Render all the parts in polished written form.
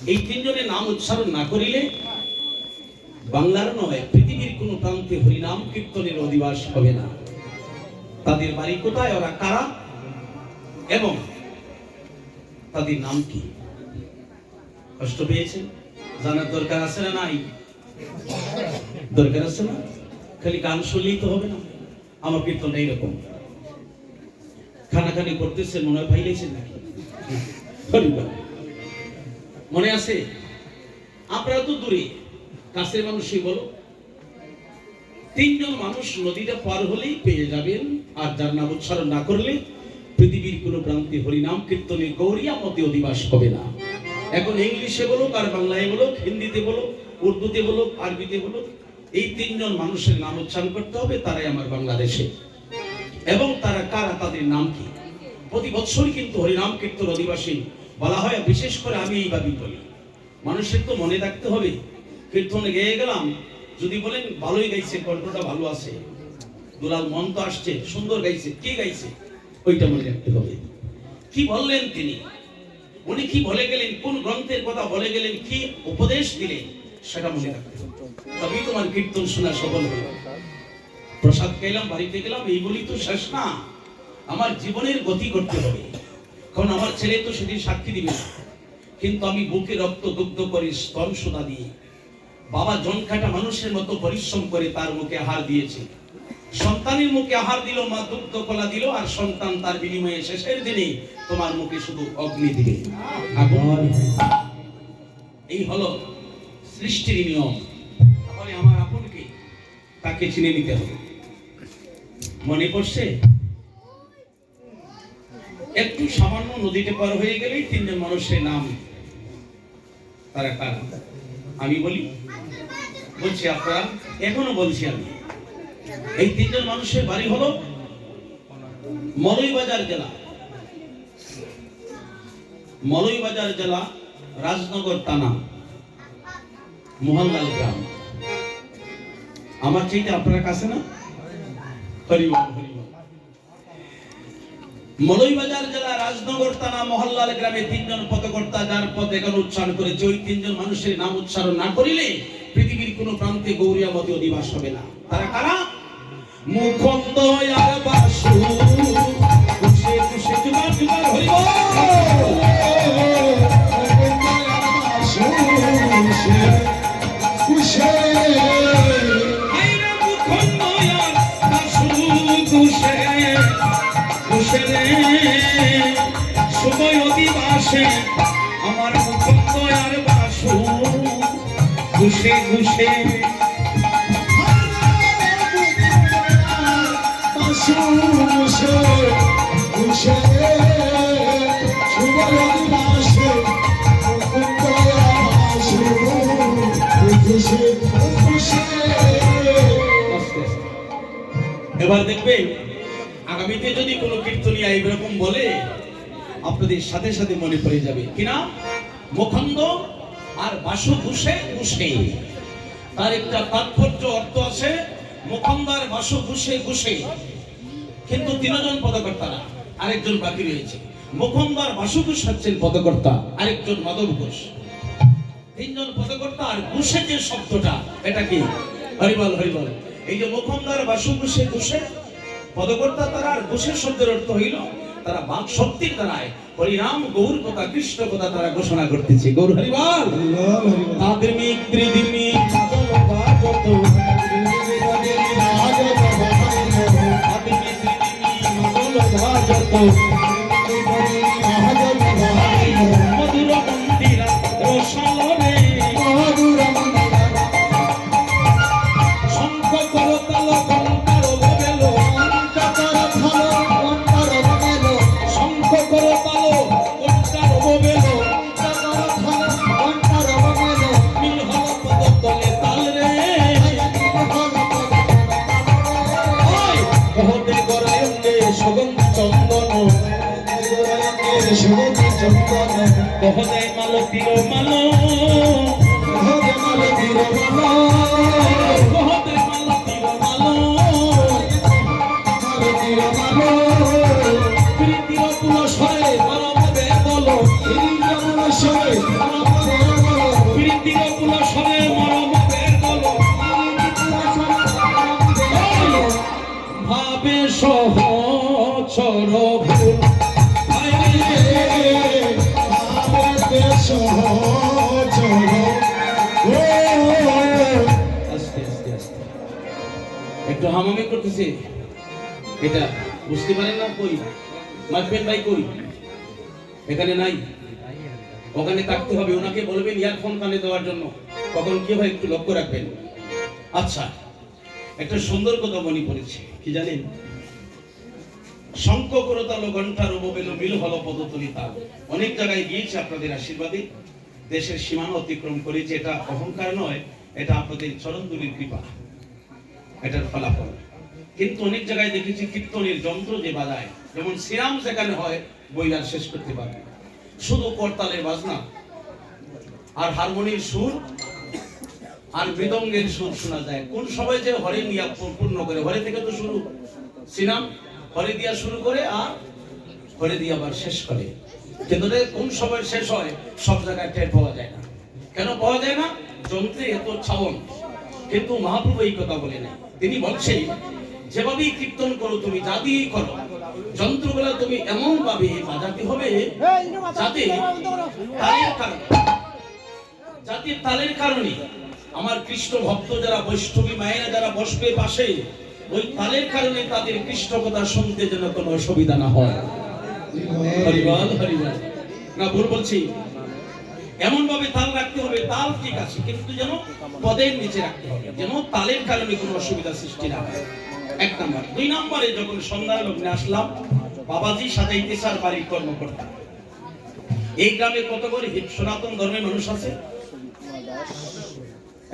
এই তিনজনের নাম উচ্চারণ না করিলে বাংলার নয় পৃথিবীর কোন প্রান্তে হরিনাম কীর্তনের অধিবাস হবে না। তাদের বাড়ি কোথায়, ওরা কারা এবং তাদের নাম কি? কষ্ট পেয়েছেন? জানার দরকার আছে না নাই? দরকার আছে না? খালি গান শুনলেই তো হবে না। আমার কীর্তন এইরকম খানাখানি করতেছে, মনে হয় ভাইলেছেন নাকি? মনে আছে? আপনারা তো দূরে, কাছের মানুষই বলো। তিনজন মানুষ নদীটা পার হলেই পেয়ে যাবেন, আর যার নাম উচ্চারণ না করলে পৃথিবীর কোন প্রান্তে হরিনাম কীর্তনে গৌরিয়া মতে অধিবাস হবে না। এখন ইংলিশে বলুক আর বাংলায় বলুক, হিন্দিতে বলুক, উর্দুতে বলুক, আরবিতে বলুক, এই তিনজন মানুষের নাম উচ্চারণ করতে হবে, তারাই আমার বাংলাদেশে। এবং তারা কারা, তাদের নাম কি? প্রতি বছরই কিন্তু হরিনাম কীর্তন অধিবাসী বলা হয়। বিশেষ করে আমি এইভাবেই বলি, মানুষের তো মনে রাখতে হবে। কীর্তনে গেয়ে গেলাম, যদি বলেন ভালোই গাইছে, কণ্ঠটা ভালো আছে, দুলাল মন তো আসছে, সুন্দর গাইছে, কে গাইছে ওইটা মনে রাখতে হবে। কি বললেন তিনি, উনি কি বলে গেলেন, কোন গ্রন্থের কথা বলে গেলেন, কি উপদেশ দিলেন, সেটা মনে রাখতে হবে। তবেই তোমার কীর্তন শোনা সফল হল। প্রসাদ খাইলাম, বাড়িতে গেলাম, এই বলি তো শেষ না। আমার জীবনের গতি করতে হবে। কারণ আমার ছেলে তো সেদিন সাক্ষী দিবে না, কিন্তু আমি বুকে রক্ত দুগ্ধ করে স্তন সোনা দিয়ে বাবা জনকাটা মানুষের মতো পরিশ্রম করে তার মুখে আহার দিয়েছে। সন্তানের মুখে আহার দিল, মা দুগ্ধ কলা দিল, আর সন্তান তার বিনিময়ে শেষের দিনে তোমার মুখে শুধু অগ্নি দিবে, আগুন। এই হলো সৃষ্টির নিয়ম। তাহলে আমার আপনকে, তাকে চিনে নিতে হবে। মনে পড়ছে? একটু সামান্য নদীতে পার হয়ে গেলেই তিনজন মানুষের নাম। তারা কারা আমি বলছি আপনারা, এখনো বলছি আমি। এই তিনজন মানুষের বাড়ি হলো মৌলভীবাজার জেলা, মৌলভীবাজার জেলা, রাজনগর থানা, মোহনলাল গ্রাম। আমার চাইতে আপনার কাছে না? হরিবল হরিবল। মৌলভীবাজার জেলা, রাজনগর থানা, মোহনলাল গ্রামে তিনজন পদকর্তা যার পদ এখন উচ্চারণ করেছে, ওই তিনজন মানুষের নাম উচ্চারণ না করিলে পৃথিবীর কোন প্রান্তে গৌরিয়া মতে অধিবাস হবে না। তারা কারা? মুখন্দ আর বাসু, কুশে কুশে জুমার জুমার হরিবল। সময় অধিবাসে আমার মুখন্দ আর বাসু, ঘুষে ঘুষে এবার দেখবেন আগামীতে যদি কোনো কীর্তনিয়া এইরকম বলে, আপনাদের সাথে সাথে মনে পড়ে যাবে কিনা, মুখন্দ আর বাসু ঘুষে ঘুষে। তার একটা তাৎপর্য অর্থ আছে, মুখন্দ আর বাসু ঘুষে ঘুষে। কিন্তু তিনজন পদকর্তা না, আরেকজন বাকি রয়েছে। মুখন্দ আর বাসু ঘোষ হচ্ছেন পদকর্তা, আরেকজন মাধব ঘোষ। তিনজন পদকর্তা, আর ঘুষে যে শব্দটা, এটা কি? হরিবল হরিবল। এই যে মুখন্দ আর বাসু ঘুষে ঘুষে পদকর্তা তারা, আর ঘোষের শব্দের অর্থ হইল তারা বাক শক্তির দ্বারায় হরিনাম গৌর কথা, কৃষ্ণ কথা তারা ঘোষণা করতেছে। গৌর হরিবল। তাদের মিত্রি দিমি মধুর মন্দিরা রসালরে, শঙ্খ করতাল ঘণ্টার ববেল, শঙ্খ করতাল ঘণ্টার ববেল, মিল হল পদতলে তাল রে। কহতে গরায়ন্দে সগন্ধ চন্দন, কহতে মাল তীর মাল, কহতে মাল তীর মাল, প্রীতির পুলসরে বরমবে বলো, একটু হামামি করতেছে, এটা বুঝতে পারেন না? কই মাঝবেন ভাই, কই? এখানে নাই, ওখানে থাকতে হবে। ওনাকে বলবেন ইয়ারফোন কানে দেওয়ার জন্য। কখন কি হয় একটু লক্ষ্য রাখবেন। আচ্ছা, একটা সুন্দর কথা মনে পড়েছে, কি জানেন? শঙ্খ করতাল ঘণ্টার উপবেল মিল হল পদতলি তাল। অনেক জায়গায় গিয়েছে আপনাদের আশীর্বাদে, দেশের সীমানা অতিক্রম করেছে। এটা অহংকার নয়, এটা আপনাদের চরণদুলির কৃপা, এটার ফলাফল। কিন্তু অনেক জায়গায় দেখেছি কীর্তনের যন্ত্র যে বাজায়, যেমন শ্রীরাম সেখানে হয়, বইলার শেষ করতে পারবে, শুধু করতালের বাজনা আর হারমোনির সুর আর মৃদঙ্গের সুর শোনা যায়। কোন সময় যে হরে নিয়া পূর্ণ করে, হরে থেকে তো শুরু, শ্রীরাম হরে দিয়া শুরু করে আর হরে দিয়ে আবার শেষ করে। কিন্তু কোন সময় শেষ হয় সব জায়গায় টের পাওয়া যায় না। কেন পাওয়া যায় না? যন্ত্রে এত ছাওন। কিন্তু মহাপ্রভু এই কথা বলে নাই। তিনি বলছেন যেভাবেই কীর্তন করো তুমি, যা দিয়েই করো, যন্ত্রগুলা তুমি এমন ভাবে বাজাতে হবে যাতে তালের কারণে আমার কৃষ্ণ ভক্ত যারা, বৈষ্ণবী মায়েরা যারা বসবে পাশে, ওই তালের কারণে তাদের কৃষ্ণ কথা শুনতে যেন কোনো অসুবিধা না হয়। হরিবল হরিবল। না ভুল বলছি? এমন ভাবে তাল রাখতে হবে, তাল ঠিক আছে, কিন্তু যেন পদের নিচে রাখতে হবে, যেন তালের কারণে কোনো অসুবিধা সৃষ্টি না হয়। এক নাম্বার। দুই নম্বরে যখন সন্ধ্যার লগ্নে আসলাম, বাবাজি সাজাইতেছে আর বাড়ির কর্মকর্তা। এই গ্রামে কত করে সনাতন ধর্মের মানুষ আছে?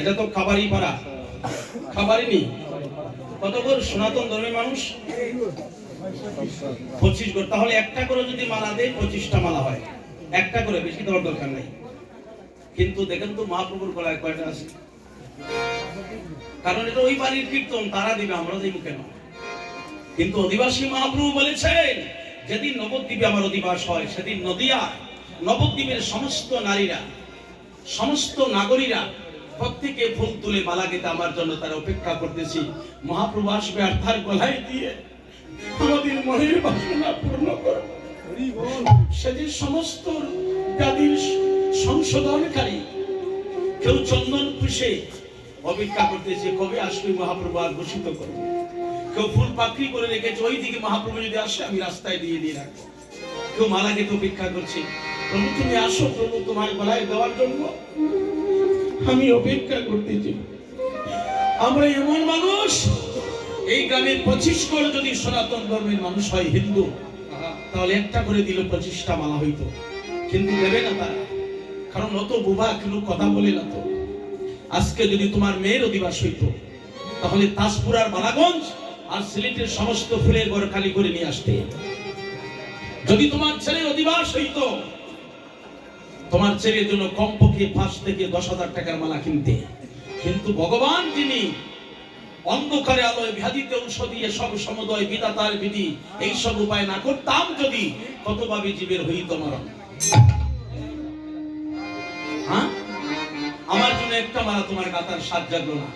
এটা তো খাবারই পাড়া, খাবারই নেই। কত করে সনাতন ধর্মের মানুষ? 25 করে। তাহলে একটা করে যদি মালা দেয় 25টা মালা হয়, একটা করে, বেশি দেওয়ার দরকার নাই। কিন্তু দেখেন তো মহাপ্রভুর গলায় কয়টা আছে? কারণ এটা ওই বাড়ির কীর্তন, তারা দিবে, আমরা দিব কেন? কিন্তু অধিবাসী মহাপ্রভু বলেছেন যেদিন নবদ্বীপে আমার অধিবাস হয়, সেদিন নদিয়া নবদ্বীপের সমস্ত নারীরা, সমস্ত নাগরীরা প্রত্যেকে ফুল তুলে মালা গেতে আমার জন্য তারা অপেক্ষা করতেছি। মহাপ্রভু আসবে আর তার গলায় দিয়ে আমাদের মনের বাসনা পূর্ণ করবে। সেদিন সমস্ত ব্যাধির সংশোধনকারী কেউ চন্দন পুষে অপেক্ষা করতেছে কবে আসবে মহাপ্রভু আর ঘোষিত করবে। কেউ ফুল পাখি করে রেখেছে, ওই দিকে মহাপ্রভু যদি আসে আমি রাস্তায় দিয়ে দিয়ে রাখবো। কেউ মালা গেতে অপেক্ষা করছে, প্রভু তুমি আসো, প্রভু তোমার গলায় দেওয়ার জন্য আমি অপেক্ষা করতেছি। আমরা এমন মানুষ, এই গ্রামের 25 করে যদি সনাতন ধর্মের মানুষ হয়, হিন্দু, তাহলে একটা করে দিল 25টা মালা হইতো। কিন্তু দেবে না তারা, কারণ অত বুবা কিন্তু কথা বলে না তো। আজকে যদি তোমার মেয়ের অধিবাস হইতো, তাহলে তাজপুর আর বালাগঞ্জ আর সিলেটের সমস্ত ফুলের ঘর খালি করে নিয়ে আসতে। যদি তোমার ছেলের অধিবাস হইতো, তোমার ছেলের জন্য কমপক্ষে 5 থেকে 10,000 টাকার মালা কিনতে। কিন্তু ভগবান যিনি অন্ধকারে আলোয় ব্যাধিতে ঔষধি সব সমুদয় বিধাতার বিধি, এই সব উপায় না করতাম যদি, কতভাবে জীবের হইত মরণ। হ্যাঁ, আমার জন্য একটা মালা তোমার গাতার স্বাদ জাগলো না,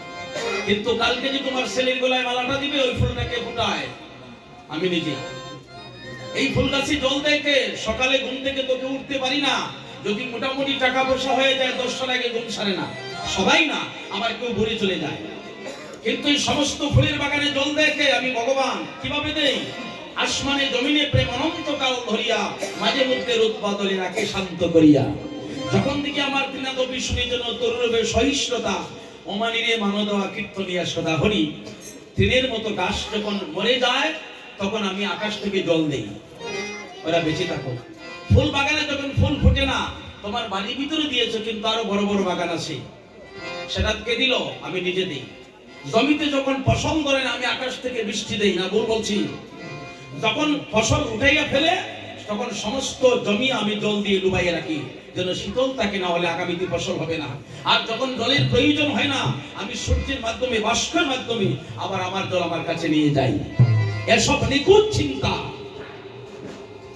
কিন্তু কালকে যে তোমার ছেলের গলায় মালাটা দিবে, ওই ফুলটাকে ফুটায় আমি নিজে। এই ফুল গাছে জল দেয় কে? সকালে ঘুম থেকে তোকে উঠতে পারি না, যদি মোটামুটি টাকা পয়সা হয়ে যায় 10টার আগে ঘুম ছাড়ে না, সবাই না, আবার কেউ ঘুরে চলে যায়। কিন্তু এই সমস্ত ফুলের বাগানে জল দেয় কে? আমি ভগবান। কিভাবে দেই? আসমানে জমিনে প্রেম অনন্তকাল ধরিয়া, মাঝে মধ্যে রোদ বাদলে রাখে শান্ত করিয়া। যখন দিকে আমার তৃণাদবি শুনি যেন তরুণের সহিষ্ণুতা, অমানিরে মানদা কীর্তনিয়া সদা হরি। তৃণের মতো গাছ যখন মরে যায়, তখন আমি আকাশ থেকে জল দেই, ওরা বেঁচে থাকো। ফুল বাগানে যখন ফুল ফোটে না, তোমার বাড়ির ভিতরে দিয়েছো, কিন্তু আরো বড় বড় বাগান আছে, সেটা কে দিল? আমি নিজে দিই। জমিতে যখন ফসল ধরে না, আমি আকাশ থেকে বৃষ্টি দেই না, ভুল বলছি? যখন ফসল উঠাইয়া ফেলে, তখন সমস্ত জমি আমি জল দিয়ে ডুবাইয়া রাখি, যেন শীতল থাকে, না হলে আগামীতে ফসল হবে না। আর যখন জলের প্রয়োজন হয় না, আমি সূর্যের মাধ্যমে, বাষ্পের মাধ্যমে আবার আমার জল আমার কাছে নিয়ে যাই। এসব নিখুঁত চিন্তা।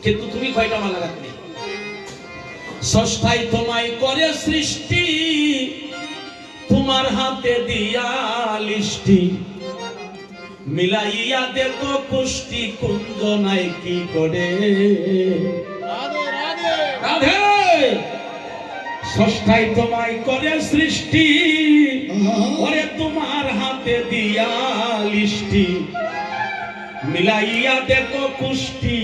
কিন্তু তুমি কয়টা মালা রাখবে? ষষ্ঠাই তোমায় করে সৃষ্টি, তোমার হাতে দিয়া লিষ্টি, মিলাইয়া দেখো পুষ্টি কুঞ্জ নাই কি করে। রাধে ষষ্ঠাই তোমায় করে সৃষ্টি, ওরে তোমার হাতে দিয়া লিষ্টি মিলাইয়া দেখো কুষ্টি